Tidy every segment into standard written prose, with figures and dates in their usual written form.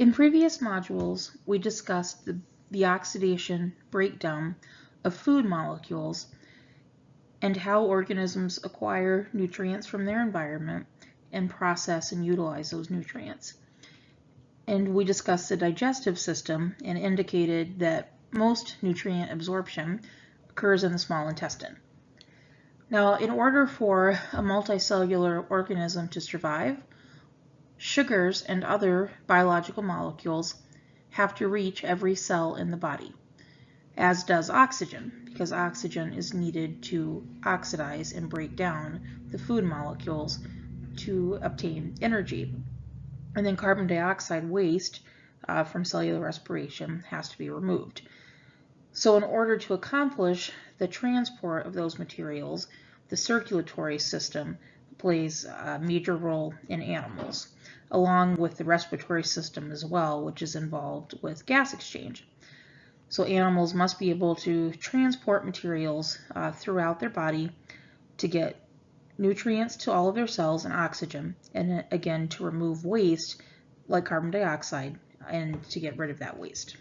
In previous modules, we discussed the oxidation breakdown of food molecules and how organisms acquire nutrients from their environment and process and utilize those nutrients. And we discussed the digestive system and indicated that most nutrient absorption occurs in the small intestine. Now, in order for a multicellular organism to survive, sugars and other biological molecules have to reach every cell in the body, as does oxygen, because oxygen is needed to oxidize and break down the food molecules to obtain energy. And then carbon dioxide waste from cellular respiration has to be removed. So in order to accomplish the transport of those materials, the circulatory system plays a major role in animals, along with the respiratory system as well, which is involved with gas exchange. So animals must be able to transport materials throughout their body to get nutrients to all of their cells and oxygen, and again to remove waste like carbon dioxide and to get rid of that waste.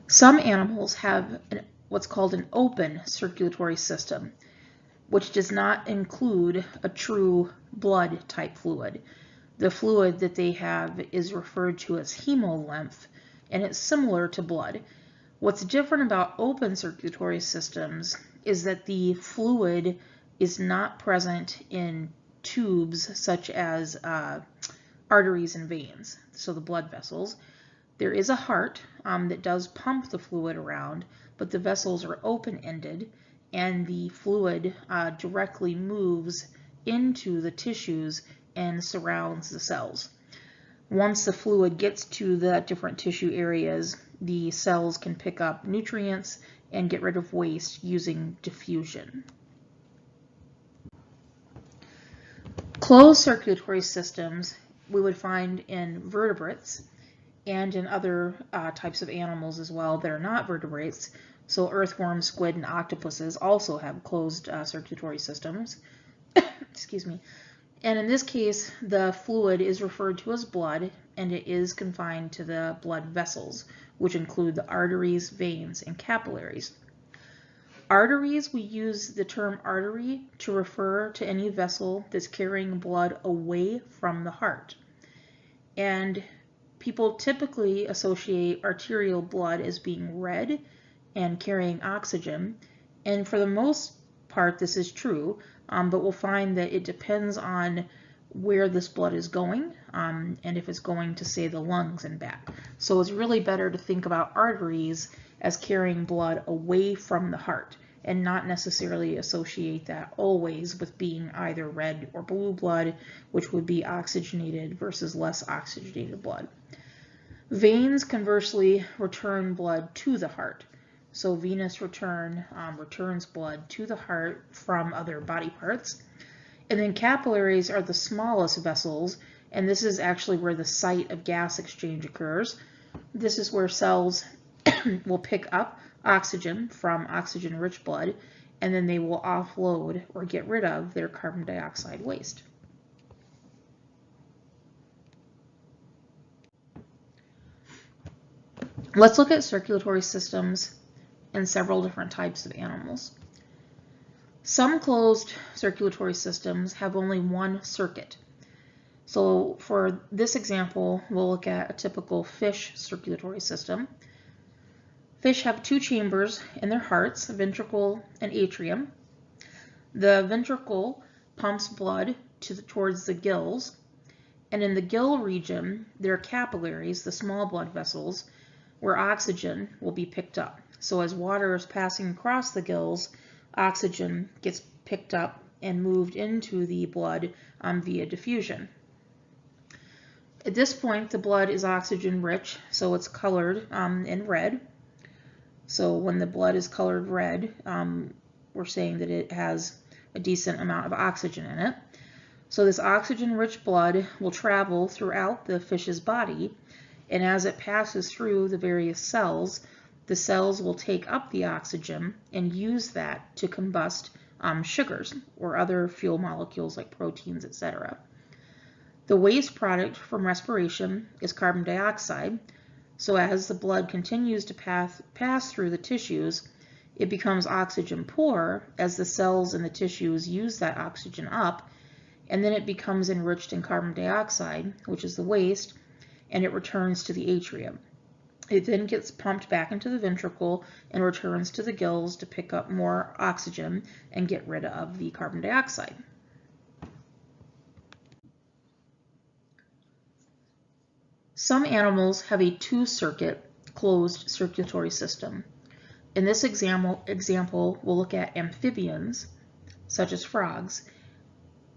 Some animals have what's called an open circulatory system, which does not include a true blood type fluid. The fluid that they have is referred to as hemolymph, and it's similar to blood. What's different about open circulatory systems is that the fluid is not present in tubes such as arteries and veins, so the blood vessels. There is a heart that does pump the fluid around, but the vessels are open-ended and the fluid directly moves into the tissues and surrounds the cells. Once the fluid gets to the different tissue areas, the cells can pick up nutrients and get rid of waste using diffusion. Closed circulatory systems we would find in vertebrates and in other types of animals as well that are not vertebrates. So earthworms, squid, and octopuses also have closed circulatory systems. Excuse me. And in this case, the fluid is referred to as blood, and it is confined to the blood vessels, which include the arteries, veins, and capillaries. Arteries, we use the term artery to refer to any vessel that's carrying blood away from the heart. And people typically associate arterial blood as being red and carrying oxygen. And for the most part, this is true, but we'll find that it depends on where this blood is going and if it's going to, say, the lungs and back. So it's really better to think about arteries as carrying blood away from the heart and not necessarily associate that always with being either red or blue blood, which would be oxygenated versus less oxygenated blood. Veins, conversely, return blood to the heart. So venous return returns blood to the heart from other body parts. And then capillaries are the smallest vessels, and this is actually where the site of gas exchange occurs. This is where cells will pick up oxygen from oxygen-rich blood, and then they will offload or get rid of their carbon dioxide waste. Let's look at circulatory systems in several different types of animals. Some closed circulatory systems have only one circuit. So for this example, we'll look at a typical fish circulatory system. Fish have two chambers in their hearts, ventricle and atrium. The ventricle pumps blood towards the gills, and in the gill region, there are capillaries, the small blood vessels, where oxygen will be picked up. So as water is passing across the gills, oxygen gets picked up and moved into the blood via diffusion. At this point, the blood is oxygen rich, so it's colored in red. So when the blood is colored red, we're saying that it has a decent amount of oxygen in it. So this oxygen-rich blood will travel throughout the fish's body, and as it passes through the various cells, the cells will take up the oxygen and use that to combust sugars or other fuel molecules like proteins, etc. The waste product from respiration is carbon dioxide. So as the blood continues to pass through the tissues, it becomes oxygen poor as the cells in the tissues use that oxygen up, and then it becomes enriched in carbon dioxide, which is the waste, and it returns to the atrium. It then gets pumped back into the ventricle and returns to the gills to pick up more oxygen and get rid of the carbon dioxide. Some animals have a two-circuit closed circulatory system. In this example, we'll look at amphibians, such as frogs,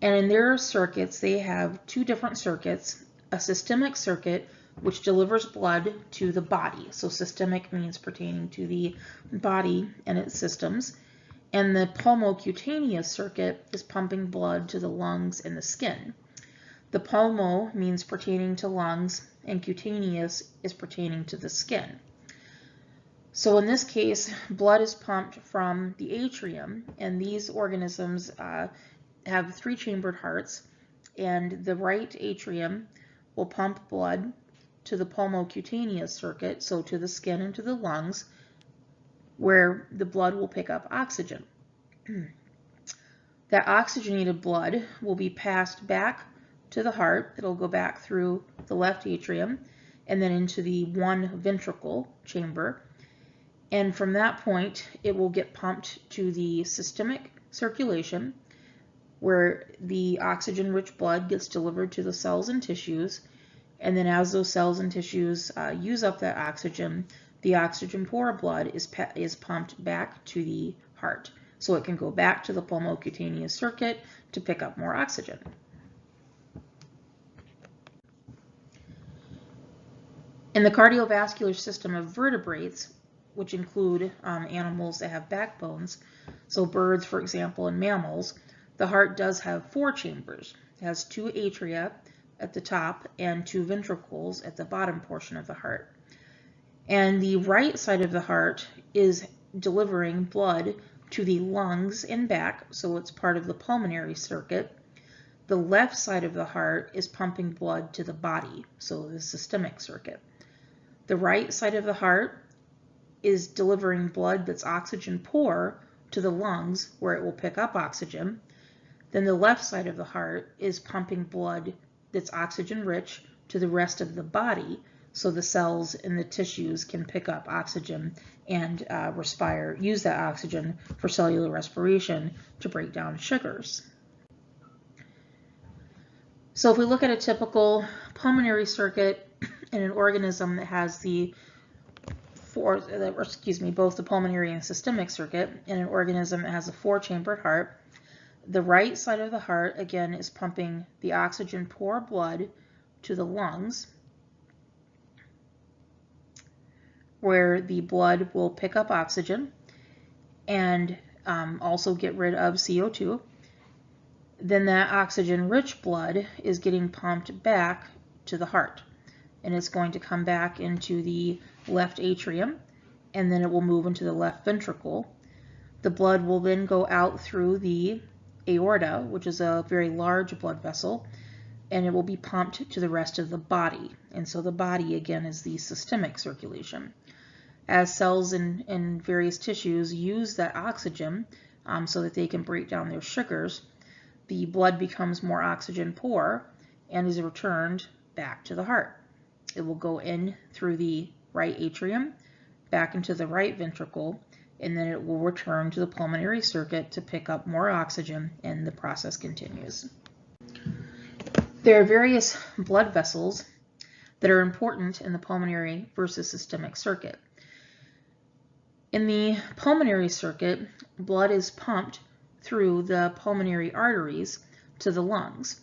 and in their circuits, they have two different circuits, a systemic circuit, which delivers blood to the body. So systemic means pertaining to the body and its systems. And the pulmocutaneous circuit is pumping blood to the lungs and the skin. The pulmo means pertaining to lungs, and cutaneous is pertaining to the skin. So in this case, blood is pumped from the atrium, and these organisms have three-chambered hearts, and the right atrium will pump blood to the pulmocutaneous circuit, so to the skin and to the lungs, where the blood will pick up oxygen. That oxygenated blood will be passed back to the heart. It'll go back through the left atrium and then into the one ventricle chamber. And from that point, it will get pumped to the systemic circulation, where the oxygen-rich blood gets delivered to the cells and tissues. And then as those cells and tissues use up that oxygen, the oxygen-poor blood is pumped back to the heart. So it can go back to the pulmocutaneous circuit to pick up more oxygen. In the cardiovascular system of vertebrates, which include animals that have backbones, so birds, for example, and mammals, the heart does have four chambers. It has two atria at the top and two ventricles at the bottom portion of the heart. And the right side of the heart is delivering blood to the lungs and back, so it's part of the pulmonary circuit. The left side of the heart is pumping blood to the body, so the systemic circuit. The right side of the heart is delivering blood that's oxygen poor to the lungs, where it will pick up oxygen. Then the left side of the heart is pumping blood that's oxygen rich to the rest of the body, so the cells and the tissues can pick up oxygen and use that oxygen for cellular respiration to break down sugars. So if we look at a typical pulmonary circuit in an organism that has both the pulmonary and systemic circuit, in an organism that has a four-chambered heart, the right side of the heart, again, is pumping the oxygen-poor blood to the lungs, where the blood will pick up oxygen and also get rid of CO2. Then that oxygen-rich blood is getting pumped back to the heart, and it's going to come back into the left atrium, and then it will move into the left ventricle. The blood will then go out through the aorta, which is a very large blood vessel, and it will be pumped to the rest of the body. And so the body, again, is the systemic circulation. As cells in various tissues use that oxygen so that they can break down their sugars, the blood becomes more oxygen poor and is returned back to the heart. It will go in through the right atrium, back into the right ventricle, and then it will return to the pulmonary circuit to pick up more oxygen, and the process continues. There are various blood vessels that are important in the pulmonary versus systemic circuit. In the pulmonary circuit, blood is pumped through the pulmonary arteries to the lungs.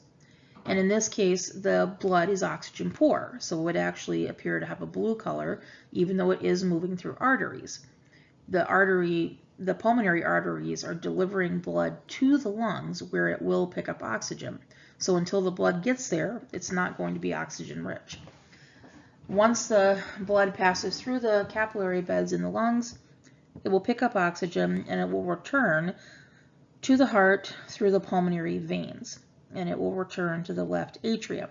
And in this case, the blood is oxygen poor, so it would actually appear to have a blue color, even though it is moving through arteries. The pulmonary arteries are delivering blood to the lungs, where it will pick up oxygen. So until the blood gets there, it's not going to be oxygen rich. Once the blood passes through the capillary beds in the lungs, it will pick up oxygen and it will return to the heart through the pulmonary veins, and it will return to the left atrium.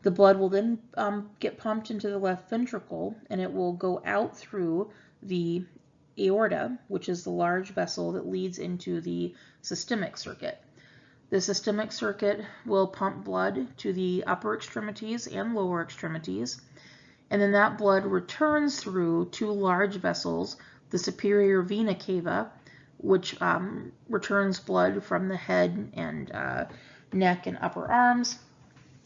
The blood will then get pumped into the left ventricle, and it will go out through the aorta, which is the large vessel that leads into the systemic circuit. The systemic circuit will pump blood to the upper extremities and lower extremities, and then that blood returns through two large vessels, the superior vena cava, which returns blood from the head and neck and upper arms,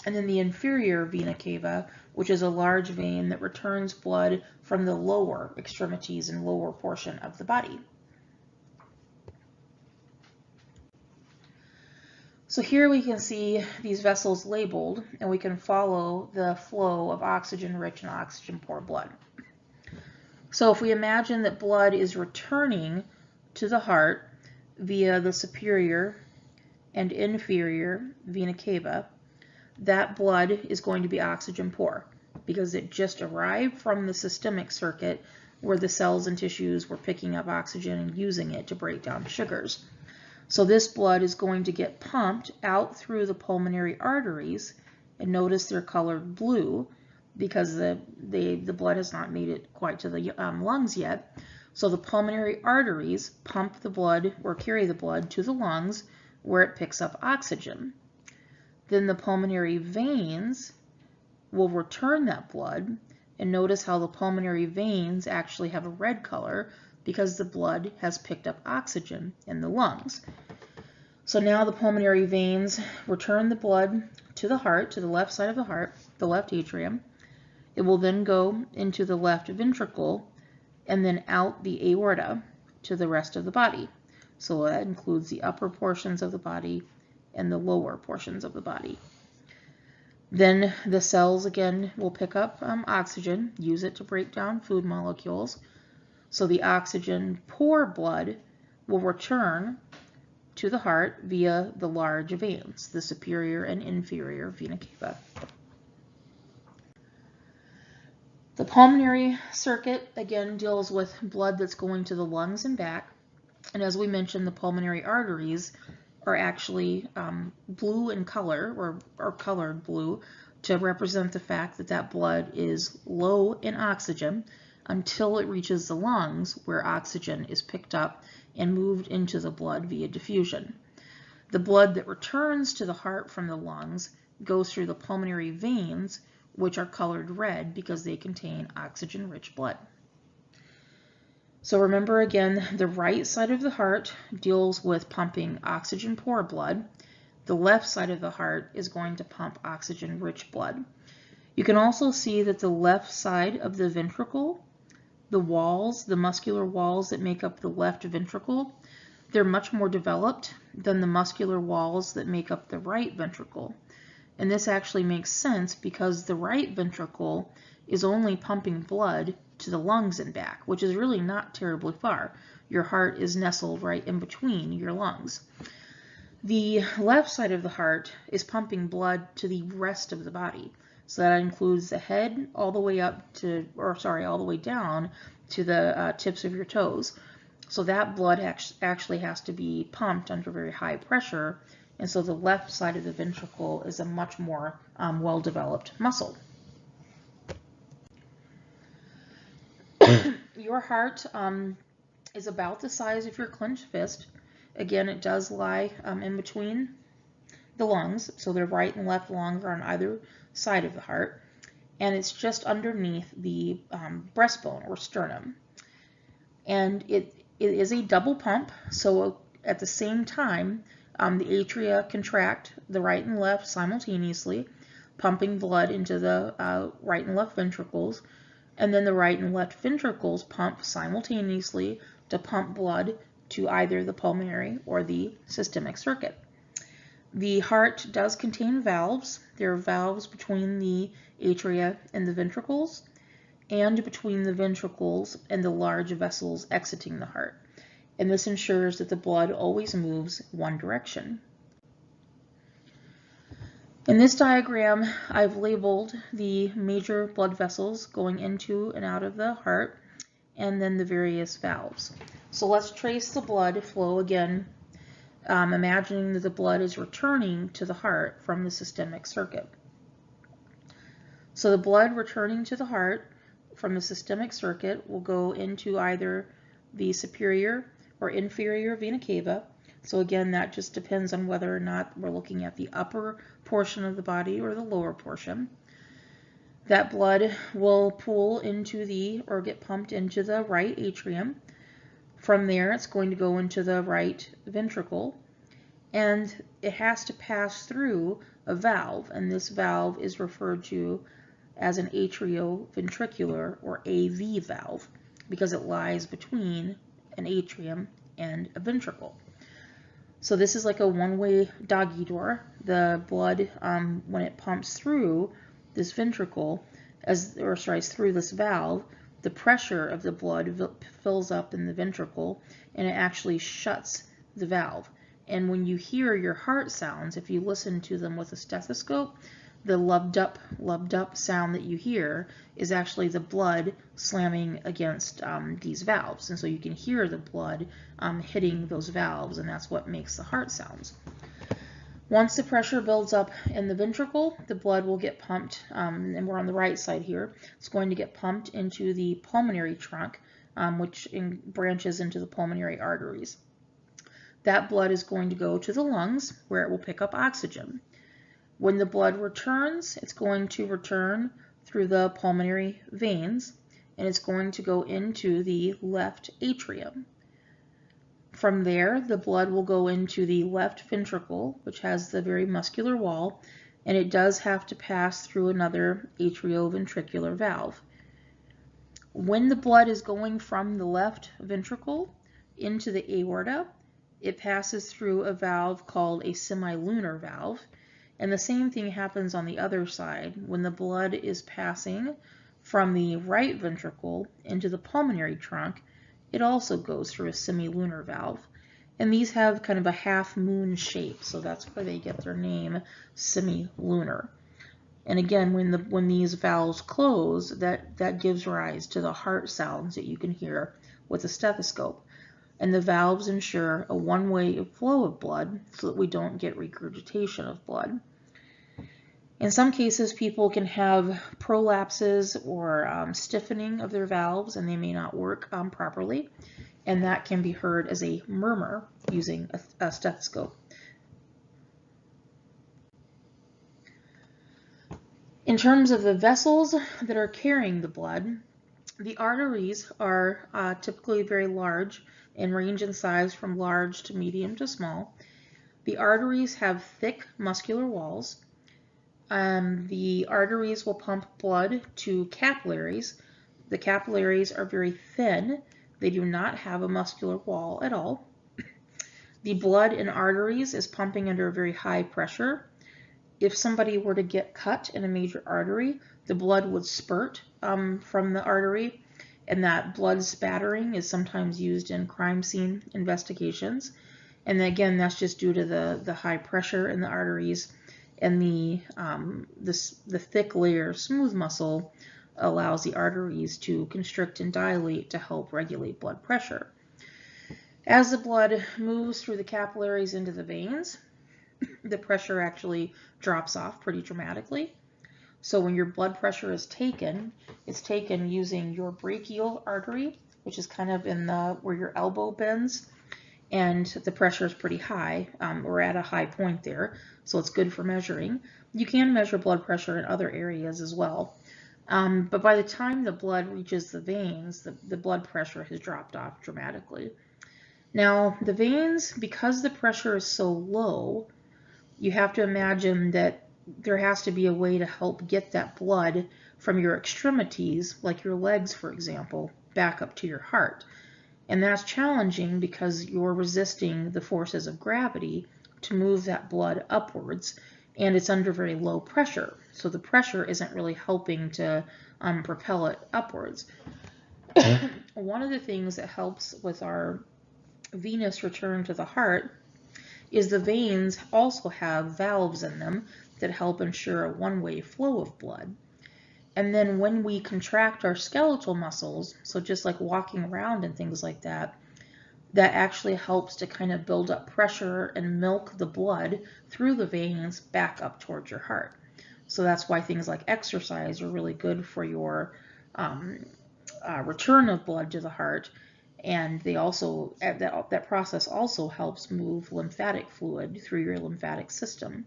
and then the inferior vena cava, which is a large vein that returns blood from the lower extremities and lower portion of the body. So here we can see these vessels labeled, and we can follow the flow of oxygen-rich and oxygen-poor blood. So if we imagine that blood is returning to the heart via the superior and inferior vena cava, that blood is going to be oxygen-poor because it just arrived from the systemic circuit where the cells and tissues were picking up oxygen and using it to break down sugars. So this blood is going to get pumped out through the pulmonary arteries, and notice they're colored blue because the blood has not made it quite to the lungs yet. So the pulmonary arteries pump the blood or carry the blood to the lungs where it picks up oxygen. Then the pulmonary veins will return that blood, and notice how the pulmonary veins actually have a red color because the blood has picked up oxygen in the lungs. So now the pulmonary veins return the blood to the heart, to the left side of the heart, the left atrium. It will then go into the left ventricle and then out the aorta to the rest of the body. So that includes the upper portions of the body and the lower portions of the body. Then the cells again will pick up oxygen, use it to break down food molecules. So the oxygen-poor blood will return to the heart via the large veins, the superior and inferior vena cava. The pulmonary circuit again deals with blood that's going to the lungs and back. And as we mentioned, the pulmonary arteries are actually blue in color, or colored blue, to represent the fact that that blood is low in oxygen until it reaches the lungs, where oxygen is picked up and moved into the blood via diffusion. The blood that returns to the heart from the lungs goes through the pulmonary veins, which are colored red because they contain oxygen-rich blood. So remember again, the right side of the heart deals with pumping oxygen-poor blood. The left side of the heart is going to pump oxygen-rich blood. You can also see that the left side of the ventricle, the walls, the muscular walls that make up the left ventricle, they're much more developed than the muscular walls that make up the right ventricle. And this actually makes sense because the right ventricle is only pumping blood to the lungs and back, which is really not terribly far. Your heart is nestled right in between your lungs. The left side of the heart is pumping blood to the rest of the body. So that includes the head all the way up to, all the way down to the tips of your toes. So that blood actually has to be pumped under very high pressure. And so the left side of the ventricle is a much more well-developed muscle. Your heart is about the size of your clenched fist. Again, it does lie in between the lungs, so the right and left lungs are on either side of the heart, and it's just underneath the breastbone or sternum. And it is a double pump, so at the same time, the atria contract the right and left simultaneously, pumping blood into the right and left ventricles, and then the right and left ventricles pump simultaneously to pump blood to either the pulmonary or the systemic circuit. The heart does contain valves. There are valves between the atria and the ventricles, and between the ventricles and the large vessels exiting the heart. And this ensures that the blood always moves one direction. In this diagram, I've labeled the major blood vessels going into and out of the heart, and then the various valves. So let's trace the blood flow again, imagining that the blood is returning to the heart from the systemic circuit. So the blood returning to the heart from the systemic circuit will go into either the superior or inferior vena cava. So again, that just depends on whether or not we're looking at the upper portion of the body or the lower portion. That blood will pool into the, or get pumped into the right atrium. From there, it's going to go into the right ventricle, and it has to pass through a valve, and this valve is referred to as an atrioventricular or AV valve because it lies between an atrium and a ventricle. So this is like a one-way doggy door. The blood, when it pumps through this ventricle, through this valve, the pressure of the blood fills up in the ventricle, and it actually shuts the valve. And when you hear your heart sounds, if you listen to them with a stethoscope, the lubbed up sound that you hear is actually the blood slamming against these valves. And so you can hear the blood hitting those valves, and that's what makes the heart sounds. Once the pressure builds up in the ventricle, the blood will get pumped, and we're on the right side here. It's going to get pumped into the pulmonary trunk, which branches into the pulmonary arteries. That blood is going to go to the lungs, where it will pick up oxygen. When the blood returns, it's going to return through the pulmonary veins, and it's going to go into the left atrium. From there, the blood will go into the left ventricle, which has the very muscular wall, and it does have to pass through another atrioventricular valve. When the blood is going from the left ventricle into the aorta, it passes through a valve called a semilunar valve. And the same thing happens on the other side. When the blood is passing from the right ventricle into the pulmonary trunk, it also goes through a semilunar valve. And these have kind of a half moon shape, so that's where they get their name, semilunar. And again, when these valves close, that gives rise to the heart sounds that you can hear with a stethoscope. And the valves ensure a one-way flow of blood so that we don't get regurgitation of blood. In some cases, people can have prolapses or stiffening of their valves, and they may not work properly, and that can be heard as a murmur using a stethoscope. In terms of the vessels that are carrying the blood, the arteries are typically very large and range in size from large to medium to small. The arteries have thick muscular walls. The arteries will pump blood to capillaries. The capillaries are very thin. They do not have a muscular wall at all. The blood in arteries is pumping under a very high pressure. If somebody were to get cut in a major artery, the blood would spurt from the artery, and that blood spattering is sometimes used in crime scene investigations. And again, that's just due to the high pressure in the arteries, and the thick layer of smooth muscle allows the arteries to constrict and dilate to help regulate blood pressure. As the blood moves through the capillaries into the veins, the pressure actually drops off pretty dramatically. So when your blood pressure is taken, it's taken using your brachial artery, which is kind of in where your elbow bends, and the pressure is pretty high. We're at a high point there, so it's good for measuring. You can measure blood pressure in other areas as well. But by the time the blood reaches the veins, the blood pressure has dropped off dramatically. Now, the veins, because the pressure is so low, you have to imagine that there has to be a way to help get that blood from your extremities, like your legs, for example, back up to your heart. And that's challenging because you're resisting the forces of gravity to move that blood upwards, and it's under very low pressure. So the pressure isn't really helping to propel it upwards. One of the things that helps with our venous return to the heart is the veins also have valves in them that help ensure a one-way flow of blood. And then when we contract our skeletal muscles, so just like walking around and things like that, that actually helps to kind of build up pressure and milk the blood through the veins back up towards your heart. So that's why things like exercise are really good for your return of blood to the heart. And they also, that process also helps move lymphatic fluid through your lymphatic system.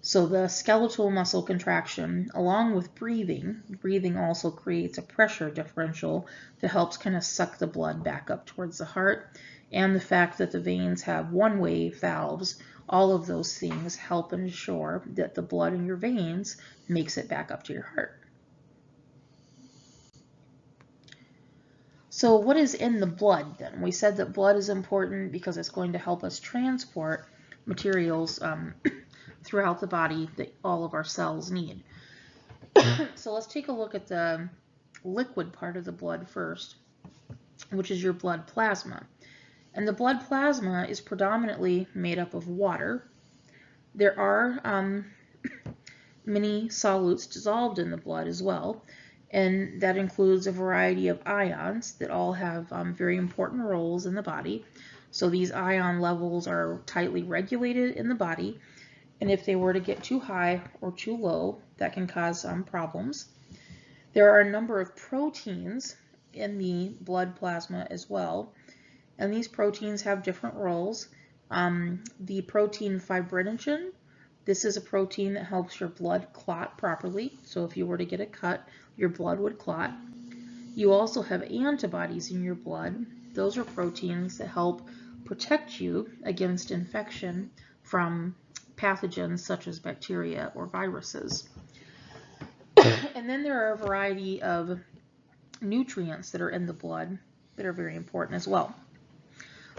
So the skeletal muscle contraction, along with breathing also creates a pressure differential that helps kind of suck the blood back up towards the heart. And the fact that the veins have one-way valves, all of those things help ensure that the blood in your veins makes it back up to your heart. So what is in the blood then? We said that blood is important because it's going to help us transport materials throughout the body that all of our cells need. So let's take a look at the liquid part of the blood first, which is your blood plasma. And the blood plasma is predominantly made up of water. There are many solutes dissolved in the blood as well, and that includes a variety of ions that all have very important roles in the body. So these ion levels are tightly regulated in the body, and if they were to get too high or too low, that can cause problems. There are a number of proteins in the blood plasma as well, and these proteins have different roles. The protein fibrinogen, this is a protein that helps your blood clot properly. So if you were to get a cut, your blood would clot. You also have antibodies in your blood. Those are proteins that help protect you against infection from pathogens such as bacteria or viruses. And then there are a variety of nutrients that are in the blood that are very important as well.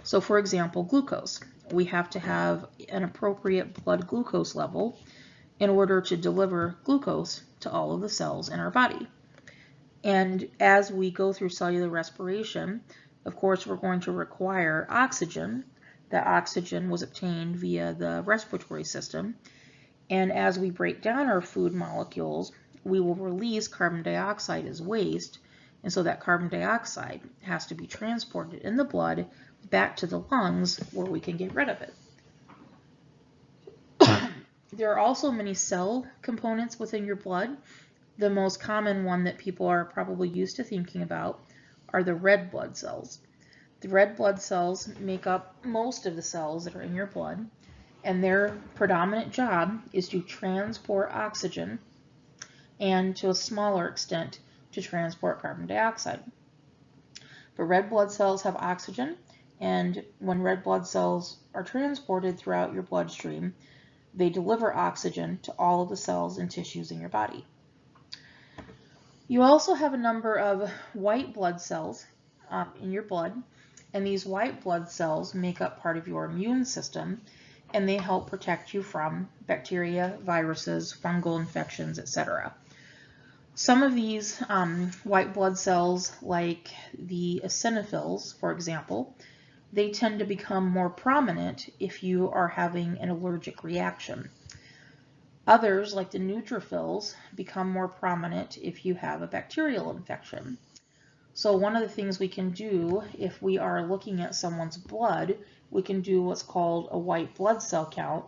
So for example, glucose. We have to have an appropriate blood glucose level in order to deliver glucose to all of the cells in our body. And as we go through cellular respiration, of course, we're going to require oxygen. That oxygen was obtained via the respiratory system. And as we break down our food molecules, we will release carbon dioxide as waste. And so that carbon dioxide has to be transported in the blood back to the lungs where we can get rid of it. There are also many cell components within your blood. The most common one that people are probably used to thinking about are the red blood cells. The red blood cells make up most of the cells that are in your blood, and their predominant job is to transport oxygen and, to a smaller extent, to transport carbon dioxide. But red blood cells have oxygen, and when red blood cells are transported throughout your bloodstream, they deliver oxygen to all of the cells and tissues in your body. You also have a number of white blood cells in your blood, and these white blood cells make up part of your immune system, and they help protect you from bacteria, viruses, fungal infections, etc. Some of these white blood cells, like the eosinophils, for example, they tend to become more prominent if you are having an allergic reaction. Others, like the neutrophils, become more prominent if you have a bacterial infection. So one of the things we can do if we are looking at someone's blood, we can do what's called a white blood cell count.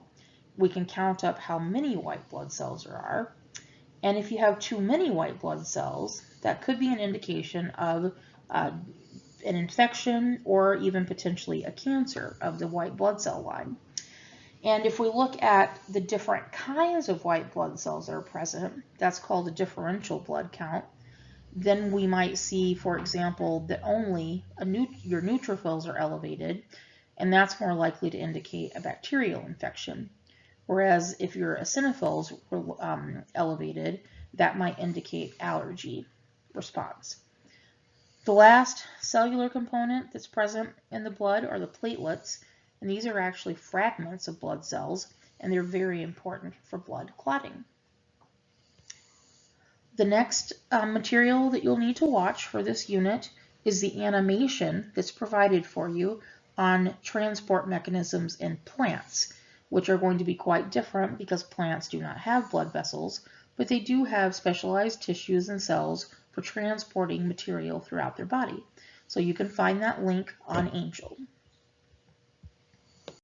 We can count up how many white blood cells there are. And if you have too many white blood cells, that could be an indication of an infection or even potentially a cancer of the white blood cell line. And if we look at the different kinds of white blood cells that are present, that's called a differential blood count. Then we might see, for example, that only your neutrophils are elevated, and that's more likely to indicate a bacterial infection. Whereas if your eosinophils were elevated, that might indicate allergy response. The last cellular component that's present in the blood are the platelets, and these are actually fragments of blood cells, and they're very important for blood clotting. The next material that you'll need to watch for this unit is the animation that's provided for you on transport mechanisms in plants, which are going to be quite different because plants do not have blood vessels, but they do have specialized tissues and cells for transporting material throughout their body. So you can find that link on Angel.